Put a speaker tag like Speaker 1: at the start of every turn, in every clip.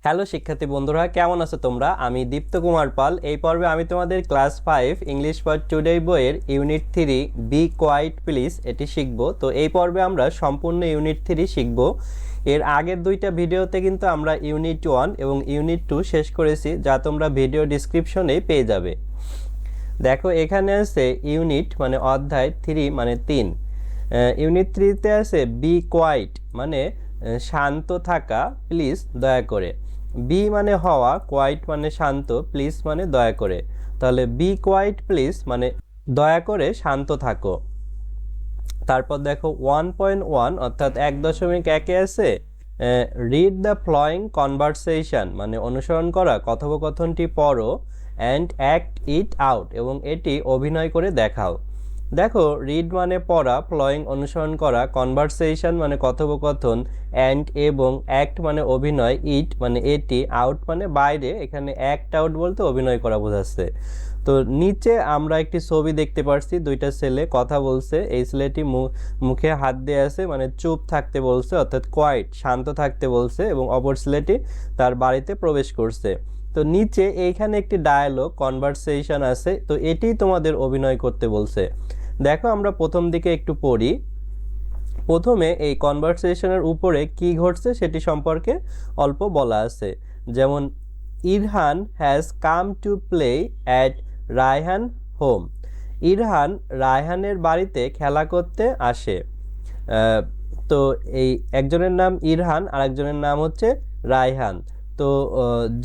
Speaker 1: Hello শিক্ষার্থী বন্ধুরা, কেমন আছো তোমরা? আমি দীপ্ত কুমার পাল। এই পর্বে আমি তোমাদের ক্লাস 5 ইংলিশ ফর টুডে বইয়ের ইউনিট 3 বি কোয়াইট প্লিজ এটি শিখব। তো এই পর্বে আমরা সম্পূর্ণ ইউনিট 3 শিখব। এর আগের দুইটা ভিডিওতে কিন্তু আমরা ইউনিট 1 এবং ইউনিট 2 শেষ করেছি, যা তোমরা ভিডিও ডিসক্রিপশনেই পেয়ে যাবে। দেখো এখানে আছে ইউনিট মানে অধ্যায় 3 মানে 3। ইউনিট 3তে আছে বি কোয়াইট মানে শান্ত থাকা, প্লিজ দয়া করে। বি মানে হওয়া, কোয়াইট মানে শান্ত, প্লিজ মানে দয়া করে। তাহলে বি কোয়াইট প্লিজ মানে দয়া করে শান্ত থাকো। তারপর দেখো 1.1 অর্থাৎ 1.1-এ আছে রিড দ্য ফ্লোয়িং কনভারসেশন মানে অনুসরণ করা কথোপকথনটি পড়ো অ্যান্ড অ্যাক্ট ইট আউট এবং এটি অভিনয় করে দেখাও। দেখো রিড মানে পড়া, ফ্লোয়িং অনুসরণ করা, কনভারসেশন মানে কথোপকথন, অ্যান্ড এবং অ্যাক্ট মানে অভিনয়, ইট মানে এটি, আউট মানে বাইরে। এখানে অ্যাক্ট আউট বলতে অভিনয় করা বোঝাচ্ছে। তো নিচে আমরা একটি ছবি দেখতে পাচ্ছি, দুইটা ছেলে কথা বলছে। এই ছেলেটি মুখে হাত দিয়ে আছে মানে চুপ থাকতে বলছে, অর্থাৎ কোয়াইট শান্ত থাকতে বলছে, এবং অপর ছেলেটি তার বাড়িতে প্রবেশ করছে। তো নিচে এইখানে একটি ডায়ালগ কনভারসেশন আছে, তো এটি তোমাদের অভিনয় করতে বলছে। দেখো আমরা প্রথম দিকে একটু পড়ি। প্রথমে এই কনভারসেশনের উপরে কি ঘটছে সেটি সম্পর্কে অল্প বলা আছে। যেমন Irhan has come to play at Raihan home. Irhan রায়হানের বাড়িতে খেলা করতে আসে। তো এই একজনের নাম ইরহান আর একজনের নাম হচ্ছে রায়হান। তো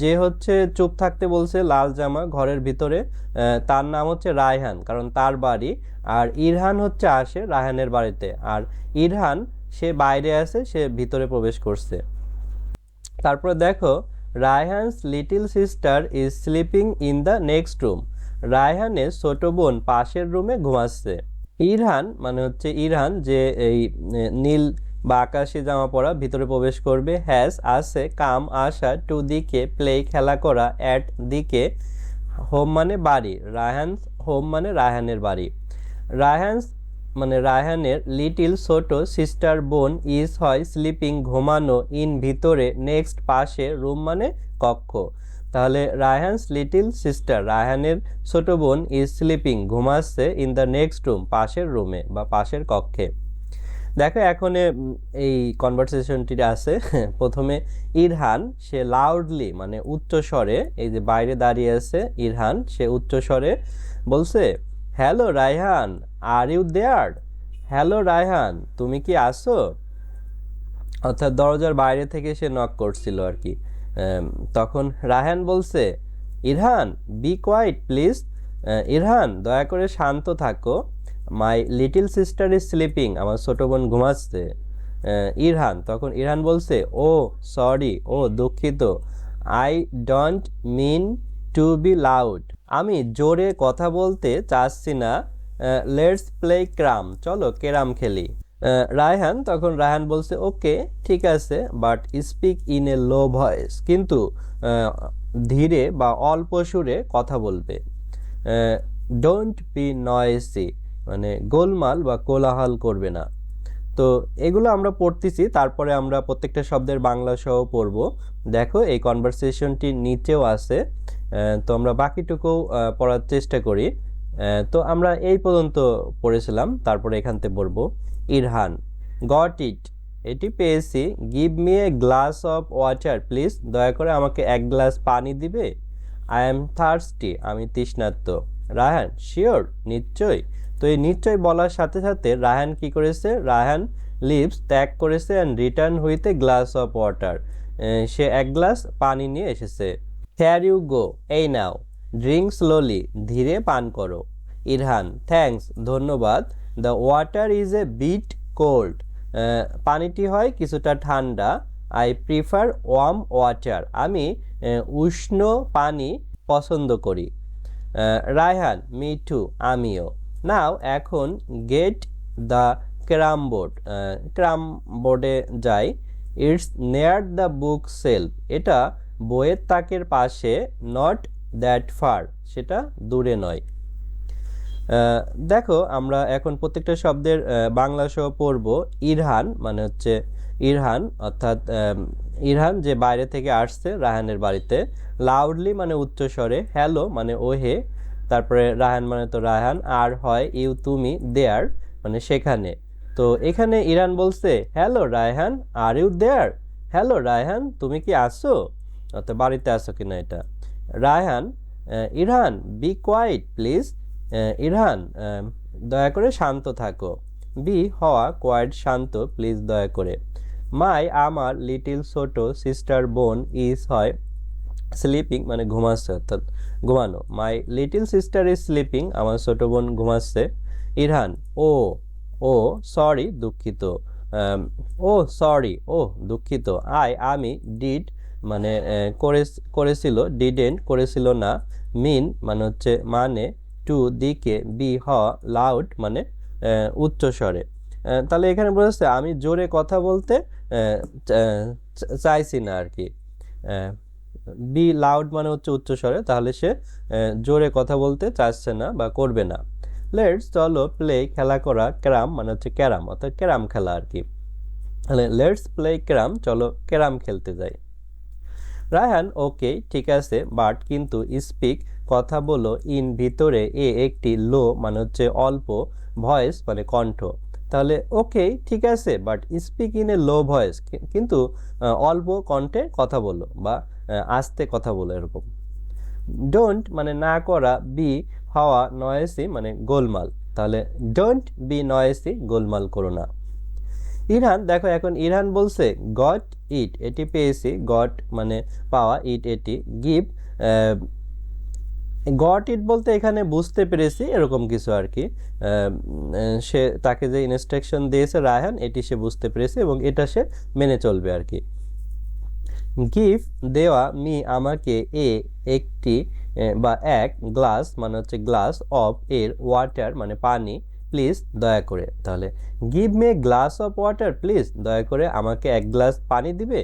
Speaker 1: যে হচ্ছে চুপ থাকতে বলছে লাল জামা ঘরের ভিতরে, তার নাম হচ্ছে রায়হান কারণ তার বাড়ি। আর ইরহান হচ্ছে আসে রায়হানের বাড়িতে, আর ইরহান সে বাইরে আছে, সে ভিতরে প্রবেশ করছে। তারপরে দেখো Raihan's little sister is sleeping in the next room. রায়হানের ছোট বোন পাশের রুমে ঘুমাচ্ছে। ইরহান মানে হচ্ছে ইরহান যে এই নীল বা আকাশি জামা পরা ভিতরে প্রবেশ করবে। হ্যাজ আছে কাম আসা, টু দিকে প্লে খেলা করা, অ্যাট দিকে, হোম মানে বাড়ি, রায়হানস হোম মানে রায়হানের বাড়ি। রায়হানস মানে রায়হানের লিটিল ছোট সিস্টার বোন ইজ হয় স্লিপিং ঘুমানো, ইন ভিতরে, নেক্সট পাশে, রুম মানে কক্ষ। তাহলে রায়হানস লিটিল সিস্টার রায়হানের ছোট বোন ইজ স্লিপিং ঘুমাচ্ছে, ইন দ্য নেক্সট রুম পাশের রুমে বা পাশের কক্ষে। দেখো এখন এই কনভারসেশনটি আছে। প্রথমে ইরহান সে লাউডলি মানে উচ্চ স্বরে, এই যে বাইরে দাঁড়িয়ে আছে ইরহান, সে উচ্চ স্বরে বলছে hello Raihan, are you there. Hello Raihan, তুমি কি আসো? অর্থাৎ দরজার বাইরে থেকে সে নক করছিল আর কি। তখন রায়হান বলছে Irhan be quiet please. Irhan দয়া করে শান্ত থাকো। My little sister is sleeping, আমার ছোট বোন ঘুমাচ্ছে। ইরহান তখন ইরহান বলছে ও সরি, ও দুঃখিত। I don't mean to be loud, আমি জোরে কথা বলতে চাচ্ছি না। লেটস প্লে ক্রাম, চলো ক্যারাম খেলি। রায়হান তখন রায়হান বলছে ওকে ঠিক আছে, but speak in a low voice, কিন্তু ধীরে বা অল্প সুরে কথা বলবে। ডোন্ট বি নয়েসি মানে গোলমাল বা কোলাহল করবে না। তো এগুলো আমরা পড়তেছি, তারপরে আমরা প্রত্যেকটা শব্দের বাংলা সহ পড়ব। দেখো এই কনভারসেশনটি নিচেও আছে, তো আমরা বাকিটুকু পড়ার চেষ্টা করি। তো আমরা এই পর্যন্ত পড়েছিলাম, তারপরে এখান থেকে পড়ব। ইরহান গট ইট, এটি পেয়েছি। Give me a glass of water please, দয়া করে আমাকে এক গ্লাস পানি দিবে। আই এম থার্স্টি, আমি তৃষ্ণার্ত। রায়হান শিওর, নিশ্চয়ই। তো এই নিশ্চয় বলার সাথে সাথে রায়হান কি করেছে, রায়হান লিভস ত্যাগ করেছে and return with a glass of water, সে এক গ্লাস পানি নিয়ে এসেছে। হেয়ার ইউ গো, এই নাও। ড্রিঙ্ক স্লোলি, ধীরে পান করো। ইরহান থ্যাঙ্কস, ধন্যবাদ। The water is a bit cold, পানিটি হয় কিছুটা ঠান্ডা। আই প্রিফার ওয়ার্ম ওয়াটার, আমি উষ্ণ পানি পছন্দ করি। রায়হান মি টু, আমিও। নাও এখন get the carrom board, carrom বোর্ডে যাই। It's near the book self, এটা বইয়ের তাকের পাশে। নট দ্যাট ফার, সেটা দূরে নয়। দেখো আমরা এখন প্রত্যেকটা শব্দের বাংলা সহ পড়ব। ইরহান মানে হচ্ছে ইরহান অর্থাৎ ইরহান যে বাইরে থেকে আসছে রায়হানের বাড়িতে, লাউডলি মানে উচ্চস্বরে, হ্যালো মানে ওহে, তারপরে রায়হান মানে তো রায়হান, আর হয় ইউ তুমি, দেয়ার মানে সেখানে। তো এখানে ইরহান বলছে hello Raihan, are you there, hello Raihan তুমি কি আসো, অর্থাৎ বাড়িতে আসো কিনা এটা। Raihan, Irhan be quiet please, Irhan দয়া করে শান্ত থাকো, বি হওয়া, কোয়াইট শান্ত, প্লিজ দয়া করে। মাই আমার লিটিল ছোট সিস্টার বোন ইজ হয় স্লিপিং মানে ঘুমাচ্ছে, অর্থাৎ ঘুমানো। মাই লিটিল সিস্টার ইজ স্লিপিং আমার ছোট বোন ঘুমাচ্ছে। ইরহান ও, ও সরি দুঃখিত, ও সরি ও দুঃখিত। আমি ডিড মানে করেছিল, ডিডেন্ট করেছিল না, মিন মানে হচ্ছে মানে, টু দিকে, বি হ, লাউড মানে উচ্চস্বরে। তাহলে এখানে বলেছে আমি জোরে কথা বলতে চাইছি না আর কি। বি লাউড মানে হচ্ছে উচ্চস্বরে, তাহলে সে জোরে কথা বলতে চাচ্ছে না বা করবে না। লেটস চলো, প্লে খেলা করা, ক্যারাম মানে হচ্ছে ক্যারাম অর্থাৎ ক্যারাম খেলা আর কি। তাহলে লেটস প্লে ক্যারাম, চলো ক্যারাম খেলতে যাই। রায়হান ওকে ঠিক আছে, বাট কিন্তু, স্পিক কথা বলো, ইন ভিতরে, একটি লো মানে হচ্ছে অল্প, ভয়েস মানে কণ্ঠ। তাহলে ওকে ঠিক আছে, but speak in a low voice, কিন্তু অল্প কণ্ঠে কথা বলো বা আস্তে কথা বলো এরকম। ডোন্ট মানে না করা, বি হওয়া, নয়েসি মানে গোলমাল, তাহলে ডোন্ট বি নয়েসি, গোলমাল করো না। ইরহান দেখো, এখন ইরহান বলছে গট ইট এটি পেয়েছি, গট মানে পাওয়া, ইট এটি, গিভ গট ইট বলতে এখানে বুঝতে পেরেছি এরকম কিছু আর কি। সে তাকে যে ইনস্ট্রাকশন দিয়েছে রায়হান, এটি সে বুঝতে পেরেছে এবং এটা সে মেনে চলবে আর কি। গিভ দেওয়া, মি আমাকে, একটি বা এক, গ্লাস মানে হচ্ছে গ্লাস, অফ এর, ওয়াটার মানে পানি, প্লিজ দয়া করে। তাহলে give me glass of water please, দয়া করে আমাকে এক গ্লাস পানি দিবে।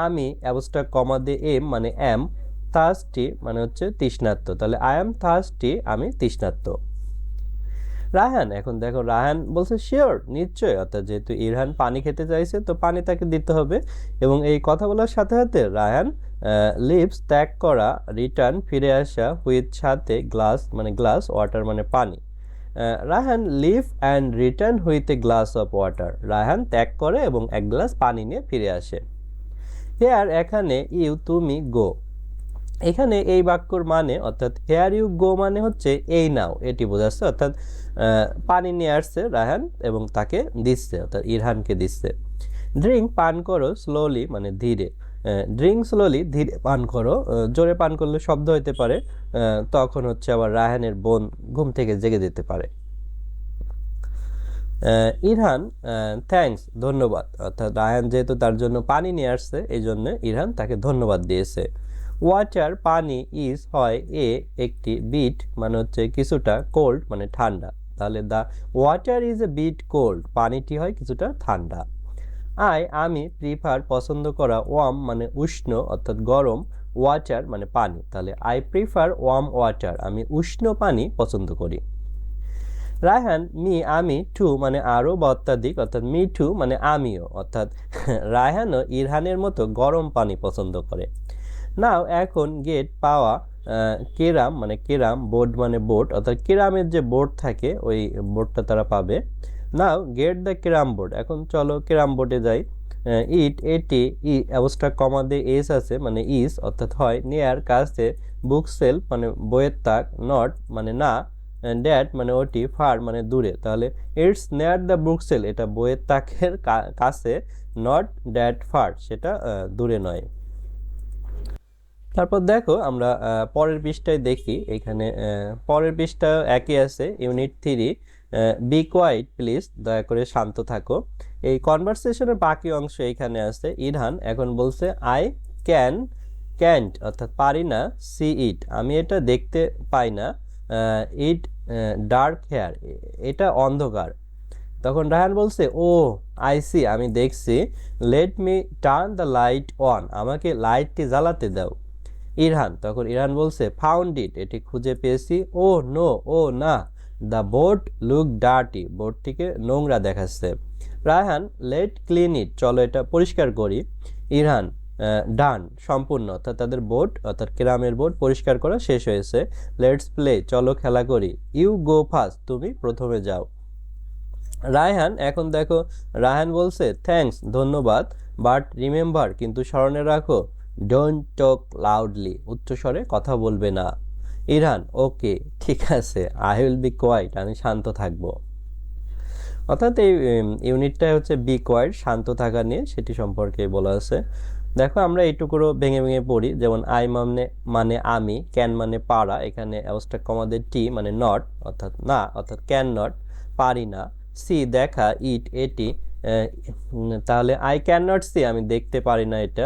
Speaker 1: আমি অ্যাবস্ট্রাক্ট কমা দিয়ে এম মানে এম, থার্স্টি মানে হচ্ছে তৃষ্ণার্ত, তাহলে আই এম থার্স্টি আমি তৃষ্ণার্ত। রায়হান এখন দেখো, রায়হান বলছে শিওর নিশ্চয়, অর্থাৎ যেহেতু ইরহান পানি খেতে চাইছে তো পানি তাকে দিতে হবে। এবং এই কথা বলার সাথে সাথে রায়হান লিভস ত্যাগ করা, রিটার্ন ফিরে আসা, হুইথ সাথে, গ্লাস মানে গ্লাস, ওয়াটার মানে পানি। Raihan leave and return with a glass of water, Raihan ত্যাগ করে এবং এক গ্লাস পানি নিয়ে ফিরে আসে। হেয়ার এখানে, ইউ তুমি, গো এখানে এই বাক্যর মানে, অর্থাৎ হেয়ার ইউ গো মানে হচ্ছে এই নাও, এটি বোঝাচ্ছে, অর্থাৎ পানি নিয়ে আসছে রায়হান এবং তাকে দিচ্ছে, অর্থাৎ ইরহানকে দিচ্ছে। ড্রিঙ্ক পান করো, স্লোলি মানে ধীরে, ড্রিঙ্ক স্লোলি ধীরে পান করো, জোরে পান করলে শব্দ হতে পারে, তখন হচ্ছে আবার রায়হানের বোন ঘুম থেকে জেগে যেতে পারে। ইরহান থ্যাঙ্কস ধন্যবাদ, অর্থাৎ রায়হান যেহেতু তার জন্য পানি নিয়ে আসছে এই জন্য ইরহান তাকে ধন্যবাদ দিয়েছে। ওয়াটার পানি, ইজ হয় একটি, বিট মানে হচ্ছে কিছুটা, কোল্ড মানে ঠান্ডা, তাহলে the water is a bit cold, পানিটি হয় কিছুটা ঠান্ডা। আমি প্রিফার পছন্দ করা, ওয়ার্ম মানে উষ্ণ অর্থাৎ গরম, ওয়াটার মানে পানি, তাহলে আই প্রিফার ওয়ার্ম ওয়াটার, আমি উষ্ণ পানি পছন্দ করি। রায়হান মি আমি, টু মানে আরও বা অত্যাধিক, অর্থাৎ মি টু মানে আমিও, অর্থাৎ রায়হানও ইরহানের মতো গরম পানি পছন্দ করে। নাও এখন, গেট পাওয়া, কেরাম মানে কেরাম, বোর্ড মানে বোর্ড, অর্থাৎ কেরামের যে বোর্ড থাকে ওই বোর্ডটা তারা পাবে। নাও গেট দ্য কেরাম বোর্ড, এখন চলো কেরাম বোর্ডে যাই। ইট এটি, অ্যাবস্ট্রাক্ট কমা দিয়ে এস আছে মানে ইস, অর্থাৎ হয়, নিয়ার কাছে, বুক সেলফ মানে বইয়ের তাক, নট মানে না, ড্যাট মানে ওটি, ফার মানে দূরে, তাহলে it's near the book sell, এটা বইয়ের তাকের কাছে, নট ড্যাট ফার সেটা দূরে নয়। তারপর দেখো আমরা পরের পৃষ্ঠায় দেখি, এখানে পরের পৃষ্ঠা একই আছে, ইউনিট 3, বি কোয়াইট প্লিজ, দয়া করে শান্ত থাকো। এই কনভারসেশনের বাকি অংশ এখানে আছে। ইরহান এখন বলছে আই ক্যান্ট অর্থাৎ পারি না, সি ইট আমি এটা দেখতে পাই না, ইট ডার্ক হেয়ার এটা অন্ধকার। তখন রায়হান বলছে ও আই সি আমি দেখছি, let me turn the light on আমাকে লাইটটি জ্বালাতে দাও। ইরহান তখন ইরহান বলছে ফাউন্ড ইট এটি খুঁজে পেয়েছি, ও নো ও না, দ্য বোট লুক ডার্টি বোটটিকে নোংরা দেখাচ্ছে। রায়হান লেট ক্লিন ইট, চলো এটা পরিষ্কার করি। ইরহান ডান, সম্পূর্ণ, অর্থাৎ তাদের বোর্ড অর্থাৎ কেরামের বোর্ড পরিষ্কার করা শেষ হয়েছে। লেটস প্লে, চলো খেলা করি। ইউ গো ফার্স্ট, তুমি প্রথমে যাও। রায়হান এখন দেখো, রায়হান বলছে থ্যাঙ্কস, ধন্যবাদ, বাট রিমেম্বার, কিন্তু স্মরণে রাখো, ডোন্ট টক লাউডলি, উচ্চস্বরে কথা বলবে না। ইরহান ওকে, ঠিক আছে, আই উইল বি কোয়াইট, আমি শান্ত থাকবো। অর্থাৎ এই ইউনিটটা হচ্ছে বি কোয়াইট, শান্ত থাকা নিয়ে সেটি সম্পর্কে বলা আছে। দেখো আমরা এইটুকুরও ভেঙে ভেঙে পড়ি, যেমন আই মানে মানে আমি, ক্যান মানে পারা, এখানে অ্যাবস্ট্রাক্ট কমাদের টি মানে নট অর্থাৎ না, অর্থাৎ ক্যান নট পারি না। সি দেখা, ইট এটি, তাহলে আই ক্যান নট সি আমি দেখতে পারি না এটা।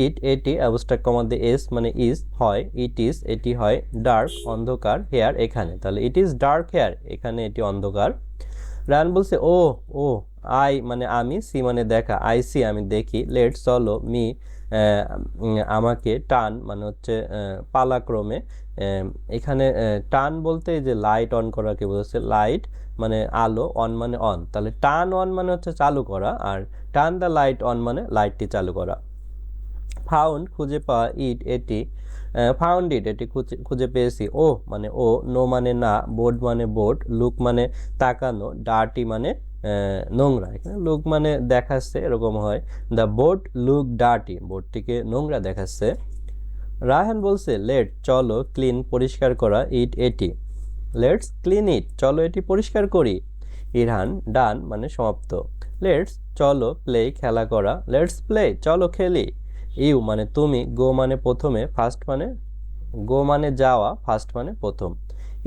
Speaker 1: ইট এটি অ্যাবস্ট্রাক্ট কমাদের এস মানে ইজ হয়, ইট ইজ এটি হয়, ডার্ক অন্ধকার, হেয়ার এখানে, তাহলে ইট ইজ ডার্ক হেয়ার এখানে এটি অন্ধকার। রায়ান বলছে ও ও, আই মানে আমি, সি মানে দেখা, আই সি আমি দেখি, লেট চলো, মি আমাকে, টান মানে হচ্ছে পালাক্রমে, এখানে টান বলতে যে লাইট অন করাকে বোঝাচ্ছে, লাইট মানে আলো, অন মানে অন, তাহলে টার্ন অন মানে হচ্ছে চালু করা, আর টার্ন দ্য লাইট অন মানে লাইটটি চালু করা। ফাউন্ড খুঁজে পাওয়া, ইট এটি, ফাউন্ড ইট এটি খুঁজে পেয়েছি, ও মানে ও, নো মানে না, বোর্ড মানে বোর্ড, লুক মানে তাকানো, ডার্টি মানে নোংরা, এখানে লুক মানে দেখাচ্ছে এরকম হয়, দ্য বোর্ড লুক ডার্টি, বোর্ডটিকে নোংরা দেখাচ্ছে। রায়হান বলছে লেট চলো, ক্লিন পরিষ্কার করা, ইট এটি, লেটস ক্লিন ইট, চলো এটি পরিষ্কার করি। ইরহান ডান মানে সমাপ্ত। লেটস চলো, প্লে খেলা করা, লেটস প্লে চলো খেলি। ইউ মানে তুমি, গো মানে প্রথমে, ফার্স্ট মানে গো মানে যাওয়া, ফার্স্ট মানে প্রথম।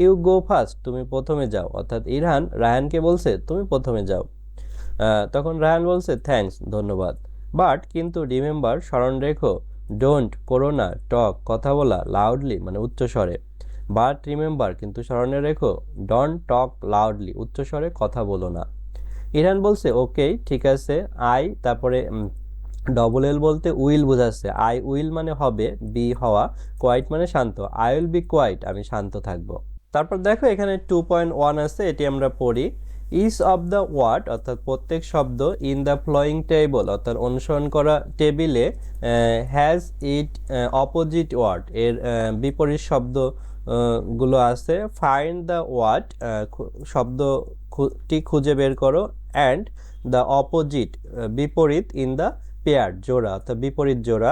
Speaker 1: ইউ গো ফার্স্ট, তুমি প্রথমে যাও, অর্থাৎ ইরহান রায়হানকে বলছে তুমি প্রথমে যাও। তখন রায়হান বলছে থ্যাঙ্কস, ধন্যবাদ, বাট কিন্তু রিমেম্বার স্মরণ রেখো, ডোন্ট করো না, টক কথা বলা, লাউডলি মানে উচ্চস্বরে, বাট রিমেম্বার কিন্তু স্মরণে রেখো, ডোন্ট টক লাউডলি উচ্চস্বরে কথা বলো না। ইরহান বলছে ওকে, ঠিক আছে, আই তারপরে ডবল এল বলতে উইল বোঝাচ্ছে, আই উইল মানে হবে, বি হওয়া, কোয়াইট মানে শান্ত, আই উইল বি কোয়াইট আমি শান্ত থাকবো। তারপর দেখো এখানে 2.1 আছে, এটি আমরা পড়ি। ইচ অফ দ্য ওয়ার্ড অর্থাৎ প্রত্যেক শব্দ, ইন দ্য ফ্লোয়িং টেবল অর্থাৎ অনুসরণ করা টেবিলে, হ্যাজ ইট অপোজিট ওয়ার্ড এর বিপরীত শব্দ গুলো আছে। ফাইন্ড দ্য ওয়ার্ড শব্দটি খুঁজে বের করো, অ্যান্ড দ্য অপোজিট বিপরীত, ইন দ্য পেয়ার জোড়া অর্থাৎ বিপরীত জোড়া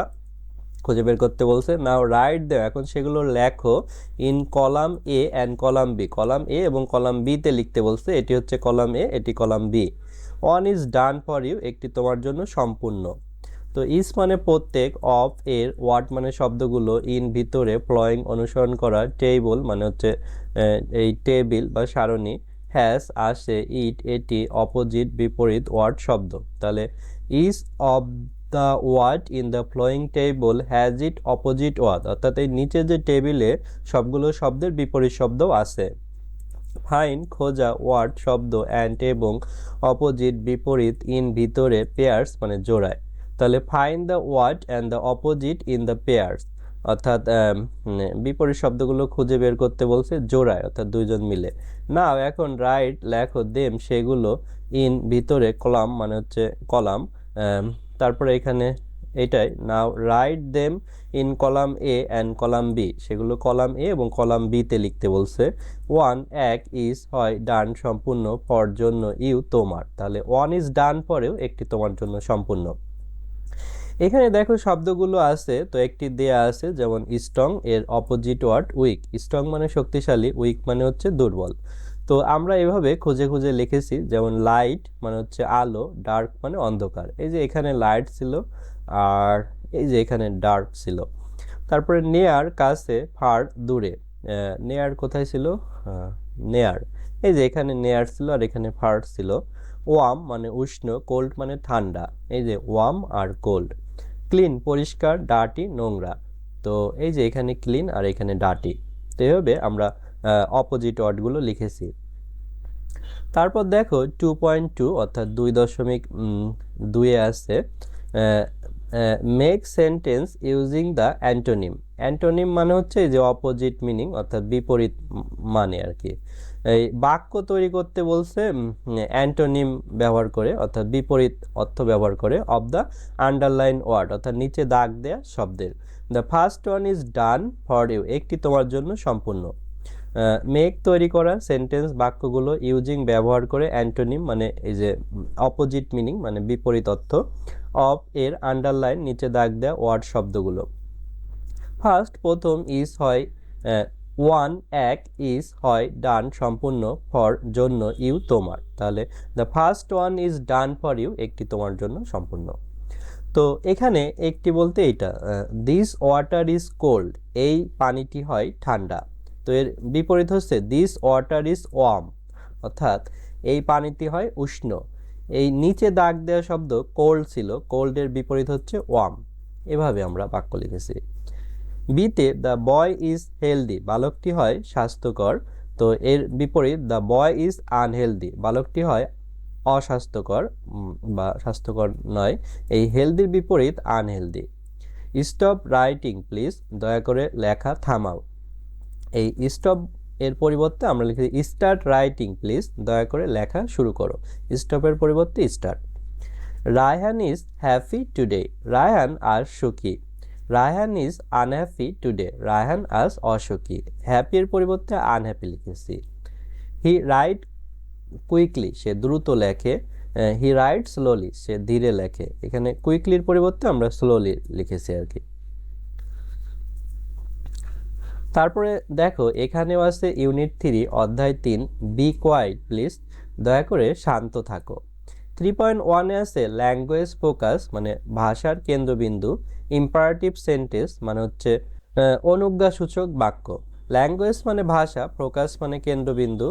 Speaker 1: খুঁজে বের করতে বলছে। নাও রাইট দেও, এখন সেগুলো লেখো, in column A and column B, column A এবং কলাম বিতে লিখতে বলছে, এটি হচ্ছে কলাম এ, এটি column B. One is done for you, একটি তোমার জন্য সম্পূর্ণ। তো ইজ মানে প্রত্যেক, অফ এর, ওয়ার্ড মানে শব্দগুলো, ইন ভিতরে, ফ্লোয়িং অনুসরণ করা, টেবল মানে হচ্ছে এই টেবিল বা সারণী, হ্যাজ আসে, ইট এটি, অপোজিট বিপরীত, ওয়ার্ড শব্দ। তাহলে each of the word in the following table has it opposite word, অর্থাৎ এই নিচে যে টেবিলে সবগুলো শব্দের বিপরীত শব্দ আছে। ফাইন্ড খোঁজা, ওয়ার্ড শব্দ, অ্যান্ড এবং, অপোজিট বিপরীত, ইন ভিতরে, পেয়ার্স মানে জোড়ায়। তাহলে find the word and the opposite in the pairs, অর্থাৎ বিপরীত শব্দগুলো খুঁজে বের করতে বলছে জোড়ায় অর্থাৎ দুইজন মিলে। নাও এখন রাইট লেখো, দেম সেগুলো, ইন ভিতরে, কলাম মানে হচ্ছে কলাম, তারপরে এখানে এটাই, now write them in column A and column B, সেগুলো কলাম এ এবং কলাম বিতে লিখতে বলছে। ওয়ান এক, ইজ হয়, ডান সম্পূর্ণ, ফর জন্য, ইউ তোমার, তাহলে ওয়ান ইজ ডান পরেও একটি তোমার জন্য সম্পূর্ণ। এখানে দেখো শব্দগুলো আছে, তো একটি দেয়া আছে যেমন স্ট্রং এর অপোজিট ওয়ার্ড উইক, স্ট্রং মানে শক্তিশালী, উইক মানে হচ্ছে দুর্বল। তো আমরা এভাবে খুঁজে খুঁজে লিখেছি, যেমন লাইট মানে হচ্ছে আলো, ডার্ক মানে অন্ধকার, এই যে এখানে লাইট ছিল আর এই যে এখানে ডার্ক ছিল। তারপরে নেয়ার কাছে, ফার দূরে, নেয়ার কোথায় ছিল, নেয়ার, এই যে এখানে নেয়ার ছিল আর এখানে ফার ছিল। ওয়ার্ম মানে উষ্ণ, কোল্ড মানে ঠান্ডা, এই যে ওয়ার্ম আর কোল্ড। ক্লিন পরিষ্কার, ডার্টি নোংরা, তো এই যে এখানে ক্লিন আর এখানে ডার্টি। তো এইভাবে আমরা অপোজিট ওয়ার্ডগুলো লিখেছি। তারপর দেখো 2.2 অর্থাৎ 2.2 আছে, make sentence using the antonym. Antonym মানে হচ্ছে যে অপোজিট মিনিং অর্থাৎ বিপরীত মানে আর কি। এই বাক্য তৈরি করতে বলছে অ্যান্টোনিম ব্যবহার করে অর্থাৎ বিপরীত অর্থ ব্যবহার করে অফ দ্য আন্ডারলাইন ওয়ার্ড অর্থাৎ নিচে দাগ দেয়া শব্দের। The first one is done for you, একটি তোমার জন্য সম্পূর্ণ। মেক তৈরি করা সেন্টেন্স বাক্যগুলো ইউজিং ব্যবহার করে অ্যান্টোনিম মানে এই যে অপোজিট মিনিং মানে বিপরীত অর্থ অফ এর আন্ডারলাইন নিচে দাগ দেয়া ওয়ার্ড শব্দগুলো। ফার্স্ট প্রথম ইজ হয় ওয়ান এক ইজ হয় ডান সম্পূর্ণ ফর জন্য ইউ তোমার, তাহলে the first one is done for you একটি তোমার জন্য সম্পূর্ণ। তো এখানে একটি বলতে এইটা দিস ওয়াটার ইজ কোল্ড, এই পানিটি হয় ঠান্ডা। তো এর বিপরীত হচ্ছে দিস ওয়াটার ইজ ওয়ার্ম, অর্থাৎ এই পানিটি হয় উষ্ণ। এই নিচে দাগ দেওয়া শব্দ কোল্ড ছিল, কোল্ডের বিপরীত হচ্ছে ওয়ার্ম। এভাবে আমরা বাক্য লিখেছি। বিতে দ্য বয় ইজ হেলদি, বালকটি হয় স্বাস্থ্যকর। তো এর বিপরীত দ্য বয় ইজ আনহেলদি, বালকটি হয় অস্বাস্থ্যকর বা স্বাস্থ্যকর নয়। এই হেলদির বিপরীত আনহেলদি। স্টপ রাইটিং প্লিজ, দয়া করে লেখা থামাও। এই স্টপ এর পরিবর্তে আমরা লিখি স্টার্ট রাইটিং প্লিজ, দয়া করে লেখা শুরু করো। স্টপের পরিবর্তে start. Raihan is happy today, Raihan আজ সুখী। Raihan is unhappy today, Raihan আজ অসুখী। হ্যাপির পরিবর্তে আনহ্যাপি লিখেছি। হি রাইট কুইকলি, সে দ্রুত লেখে। হি রাইট স্লোলি, সে ধীরে লেখে। এখানে কুইকলির পরিবর্তে আমরা স্লোলি লিখেছি আর কি। তারপরে দেখো এখানেও আছে ইউনিট 3 অধ্যায় 3 বি কোয়াইট প্লিজ, দয়া করে শান্ত থাকো। 3.1 আছে ল্যাঙ্গুয়েজ ফোকাস মানে ভাষার কেন্দ্রবিন্দু। ইম্পারেটিভ সেন্টেন্স মানে হচ্ছে অনুজ্ঞাসূচক বাক্য। ল্যাঙ্গুয়েজ মানে ভাষা, ফোকাস মানে কেন্দ্রবিন্দু,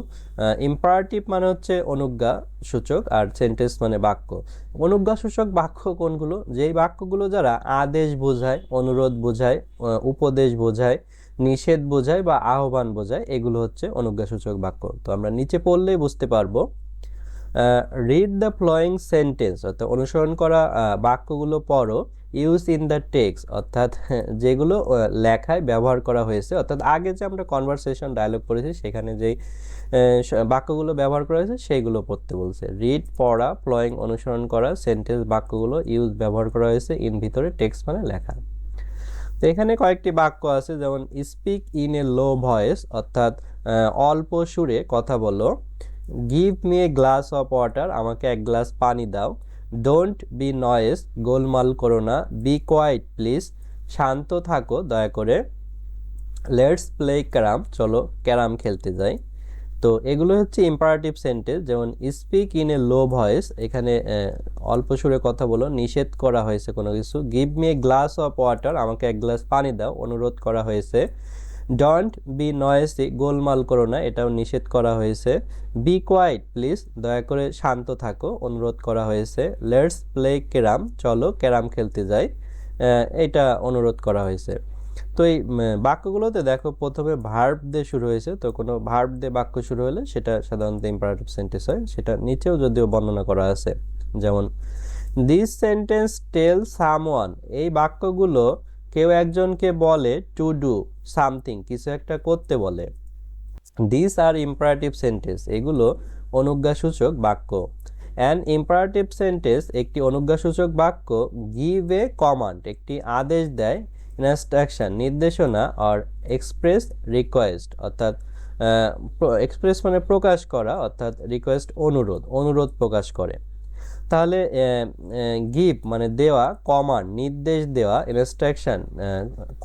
Speaker 1: ইম্পারেটিভ মানে হচ্ছে অনুজ্ঞা সূচক, আর সেন্টেন্স মানে বাক্য। অনুজ্ঞাসূচক বাক্য কোনগুলো? যেই বাক্যগুলো যারা আদেশ বোঝায়, অনুরোধ বোঝায়, উপদেশ বোঝায়, নিষেধ বোঝায় বা আহ্বান বোঝায়, এগুলো হচ্ছে অনুজ্ঞাসূচক বাক্য। তো আমরা নিচে পড়লেই বুঝতে পারবো। রিড দ্য ফ্লোয়িং সেন্টেন্স অর্থাৎ অনুসরণ করা বাক্যগুলো পড়ো। ইউজ ইন দ্য টেক্সট অর্থাৎ যেগুলো লেখায় ব্যবহার করা হয়েছে, অর্থাৎ আগে যে আমরা কনভারসেশন ডায়লগ করেছি সেখানে যেই বাক্যগুলো ব্যবহার করা হয়েছে সেইগুলো পড়তে বলছে। রিড পড়া, ফ্লোয়িং অনুসরণ করা, সেন্টেন্স বাক্যগুলো, ইউজ ব্যবহার করা হয়েছে, ইন ভিতরে টেক্সট মানে লেখা। তো এখানে কয়েকটি বাক্য আছে যেমন speak in a low voice অর্থাৎ অল্প সুরে কথা বলো। Give me a glass of water, আমাকে এক গ্লাস পানি দাও। ডোন্ট বি নয়েজ, গোলমাল করো না। বি কোয়াইট প্লিজ, শান্ত থাকো দয়া করে। লেটস প্লে ক্যারাম, চলো ক্যারাম খেলতে যাই। তো এগুলো হচ্ছে ইম্পারেটিভ সেন্টেন্স। যেমন speak in a low voice, এখানে অল্প সুরে কথা বলো, নিষেধ করা হয়েছে কোনো কিছু। Give me a glass of water, আমাকে এক গ্লাস পানি দাও, অনুরোধ করা হয়েছে। ডোন্ট বি নয়েসি, গোলমাল করো না, এটাও নিষেধ করা হয়েছে। বি কোয়াইট প্লিজ, দয়া করে শান্ত থাকো, অনুরোধ করা হয়েছে। লেটস প্লে ক্যারাম, চলো ক্যারাম খেলতে যাই, এটা অনুরোধ করা হয়েছে। তো এই বাক্যগুলোতে দেখো প্রথমে ভার্ব দিয়ে শুরু হয়েছে, তো কোনো ভার্ব দিয়ে বাক্য শুরু হলে সেটা সাধারণত ইম্পারেটিভ সেন্টেন্স হয়। সেটা নিচেও যদিও বর্ণনা করা আছে, যেমন দিস সেন্টেন্স টেল সামওয়ান, এই বাক্যগুলো কেউ একজনকে বলে টু ডু সামথিং, কিছু একটা করতে বলে। দিস আর ইম্পারেটিভ সেন্টেন্স, এগুলো অনুজ্ঞাসূচক বাক্য। অ্যান ইম্পারেটিভ সেন্টেন্স, একটি অনুজ্ঞাসূচক বাক্য। গিভ এ কমান্ড, একটি আদেশ দেয়। ইনস্ট্রাকশন, নির্দেশনা। আর এক্সপ্রেস রিকোয়েস্ট অর্থাৎ এক্সপ্রেস মানে প্রকাশ করা, অর্থাৎ রিকোয়েস্ট অনুরোধ, অনুরোধ প্রকাশ করে। তাহলে গিভ মানে দেওয়া, কমান্ড নির্দেশ দেওয়া, ইনস্ট্রাকশন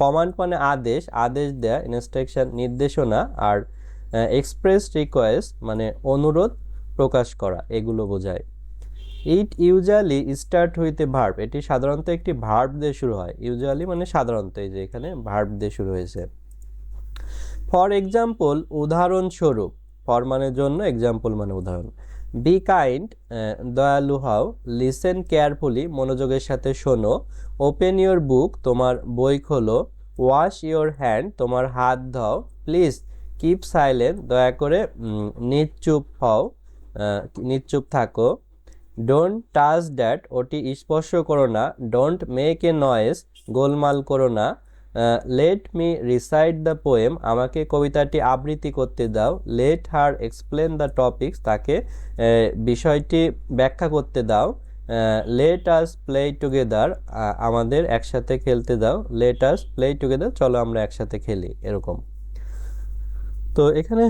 Speaker 1: কমান্ড মানে আদেশ, আদেশ দেওয়া, ইনস্ট্রাকশন নির্দেশনা, আর এক্সপ্রেস রিকোয়েস্ট মানে অনুরোধ প্রকাশ করা, এগুলো বোঝায়। It usually start with a verb, এটি সাধারণত একটি ভার্ব দিয়ে শুরু হয়। ইউজুয়ালি মানে সাধারণত, এই যে এখানে ভার্ব দিয়ে শুরু হয়েছে। ফর এক্সাম্পল, উদাহরণস্বরূপ। ফর মানে জন্য, এক্সাম্পল মানে উদাহরণ। বি কাইন্ড, দয়ালু হও। লিসেন কেয়ারফুলি, মনোযোগের সাথে শোনো। ওপেন ইয়োর বুক, তোমার বই খোলো। ওয়াশ ইয়োর হ্যান্ড, তোমার হাত ধোও। প্লিজ কিপ সাইলেন্ট, দয়া করে নিশ্চুপ হও, নিশ্চুপ থাকো। ডোন্ট টাচ দ্যাট, ওটি স্পর্শ করো না। ডোন্ট মেক এ নয়েজ, গোলমাল করো না। Let me recite the poem, আমাকে কবিতাটি আবৃত্তি করতে দাও। Let her explain the topics, তাকে বিষয়টি ব্যাখ্যা করতে দাও। লেট আস প্লে টুগেদার, আমাদের একসাথে খেলতে দাও। লেট আস প্লে টুগেদার, চলো আমরা একসাথে খেলি, এরকম। তো এখানে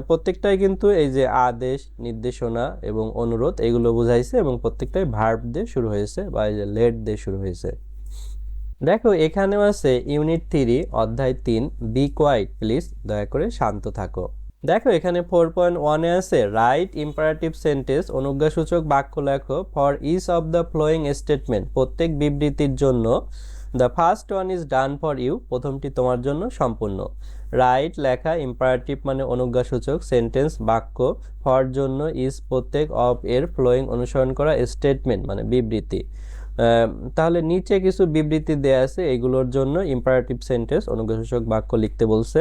Speaker 1: প্রত্যেকটাই কিন্তু এই যে আদেশ, নির্দেশনা এবং অনুরোধ এগুলো বোঝাইছে এবং প্রত্যেকটাই ভার্ব দিয়ে শুরু হয়েছে বা এই যে লেট দিয়ে শুরু হয়েছে। দেখো এখানেও আছে ইউনিট 3 অধ্যায় 3 বি কোয়াইট প্লিজ, দয়া করে শান্ত থাকো। দেখো এখানে 4.1 এ আছে রাইট ইম্পারেটিভ সেন্টেন্স, অনুজ্ঞাসূচক বাক্য লেখো for each of the following statement, প্রত্যেক বিবৃতির জন্য। The first one is done for you, প্রথমটি তোমার জন্য সম্পূর্ণ। রাইট লেখা, ইম্পারেটিভ মানে অনুজ্ঞাসূচক, সেন্টেন্স বাক্য, ফর জন্য, ইজ প্রত্যেক, অফ এর ফ্লোয়িং অনুসরণ করা, স্টেটমেন্ট মানে বিবৃতি। তাহলে নিচে কিছু বিবৃতি দেয়া আছে, এগুলোর জন্য ইম্পারেটিভ সেন্টেন্স অনুজ্ঞাসূচক বাক্য লিখতে বলছে।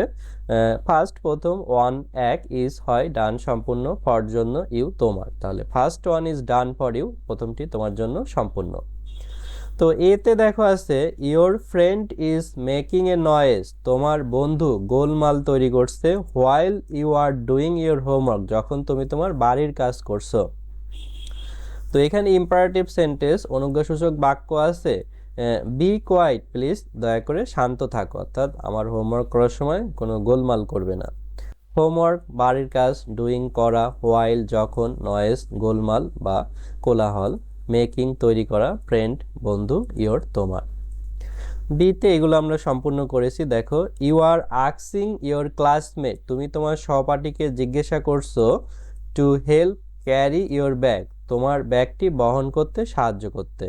Speaker 1: ফার্স্ট প্রথম, ওয়ান এক, ইজ হয়, ডান সম্পূর্ণ, ফর জন্য, ইউ তোমার। তাহলে first one is done for you, প্রথমটি তোমার জন্য সম্পূর্ণ। তো এতে দেখো আছে your friend is making a noise, তোমার বন্ধু গোলমাল তৈরি করছে। While you are doing your homework, যখন তুমি তোমার বাড়ির কাজ করছো। তো এখানে ইম্পারেটিভ সেন্টেন্স অনুজ্ঞাসূচক বাক্য আছে বি কোয়াইট প্লিজ, দয়া করে শান্ত থাকো, অর্থাৎ আমার হোমওয়ার্ক করার সময় কোনো গোলমাল করবে না। হোমওয়ার্ক বাড়ির কাজ, ডুইং করা, হোয়াইল যখন, নয়েজ গোলমাল বা কোলাহল, মেকিং তৈরি করা, ফ্রেন্ড বন্ধু, ইয়োর তোমার। বিতে এগুলো আমরা সম্পূর্ণ করেছি। দেখো you are asking your classmate, তুমি তোমার সহপাঠীকে জিজ্ঞাসা করছো to help carry your bag, তোমার ব্যাগটি বহন করতে সাহায্য করতে।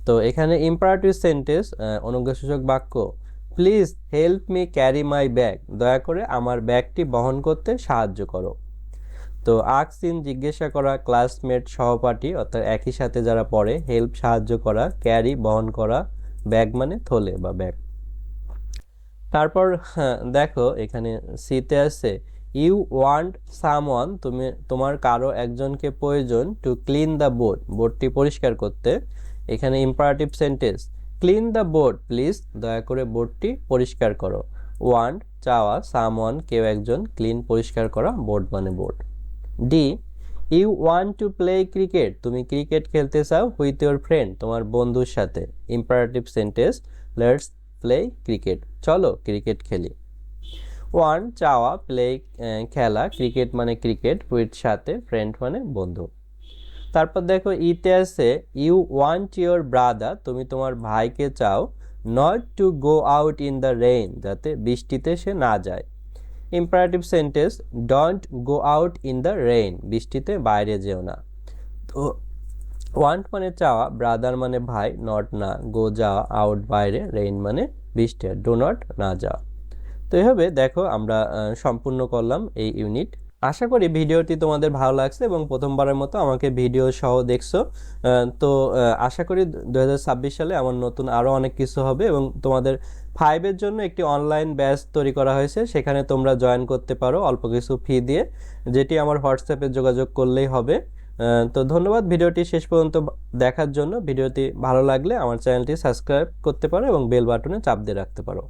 Speaker 1: তো এখানে ইম্পারেটিভ সেন্টেন্স অনুজ্ঞাসূচক বাক্য please help me carry my bag, দয়া করে আমার ব্যাগটি বহন করতে সাহায্য করো। তো আস্কিং জিজ্ঞাসা করা, ক্লাসমেট সহপাঠী অর্থাৎ একই সাথে যারা পড়ে, হেল্প সাহায্য করা, ক্যারি বহন করা, ব্যাগ মানে থলে বা ব্যাগ। তারপর দেখো এখানে সিতে আছে ইউ ওয়ান্ট সামওয়ান, তুমি তোমার কারো একজনকে প্রয়োজন টু ক্লিন দ্য বোর্ড, বোর্ডটি পরিষ্কার করতে। এখানে imperative sentence clean the board please, দয়া করে বোর্ডটি পরিষ্কার করো। ওয়ান্ট চাওয়া, সামওয়ান কেউ একজন, ক্লিন পরিষ্কার করা, বোর্ড মানে board. Do you want to play cricket, তুমি ক্রিকেট খেলতে চাও উইথ ইউর ফ্রেন্ড, তোমার বন্ধুর সাথে। Imperative sentence let's play cricket, চলো ক্রিকেট খেলি। ওয়ান চাওয়া, প্লে খেলা, ক্রিকেট মানে ক্রিকেট, উইথ সাথে, ফ্রেন্ড মানে বন্ধু। তারপর দেখো ইতে আছে ইউ ওয়ান্ট ইউর ব্রাদার, তুমি তোমার ভাইকে চাও not to go out in the rain, যাতে বৃষ্টিতে সে না যায়। Imperative sentence don't go out in the rain, বৃষ্টিতে বাইরে যেও না। তো ওয়ান্ট মানে চাওয়া, ব্রাদার মানে ভাই, নট না, গো যাওয়া, আউট বাইরে, রেইন মানে বৃষ্টি, ডো নট না যাওয়া। তো এইভাবে দেখো আমরা সম্পূর্ণ করলাম এই ইউনিট। আশা করি ভিডিওটি তোমাদের ভালো লাগছে এবং প্রথমবারের মতো আমাকে ভিডিও সহ দেখছো। তো আশা করি 2026 সালে আমার নতুন আরও অনেক কিছু হবে এবং তোমাদের 5-এর জন্য একটি অনলাইন ব্যাচ তৈরি করা হয়েছে, সেখানে তোমরা জয়েন করতে পারো অল্প কিছু ফি দিয়ে, যেটি আমার হোয়াটসঅ্যাপে যোগাযোগ করলেই হবে। তো ধন্যবাদ ভিডিওটি শেষ পর্যন্ত দেখার জন্য। ভিডিওটি ভালো লাগলে আমার চ্যানেলটি সাবস্ক্রাইব করতে পারো এবং বেল বাটনে চাপ দিয়ে রাখতে পারো।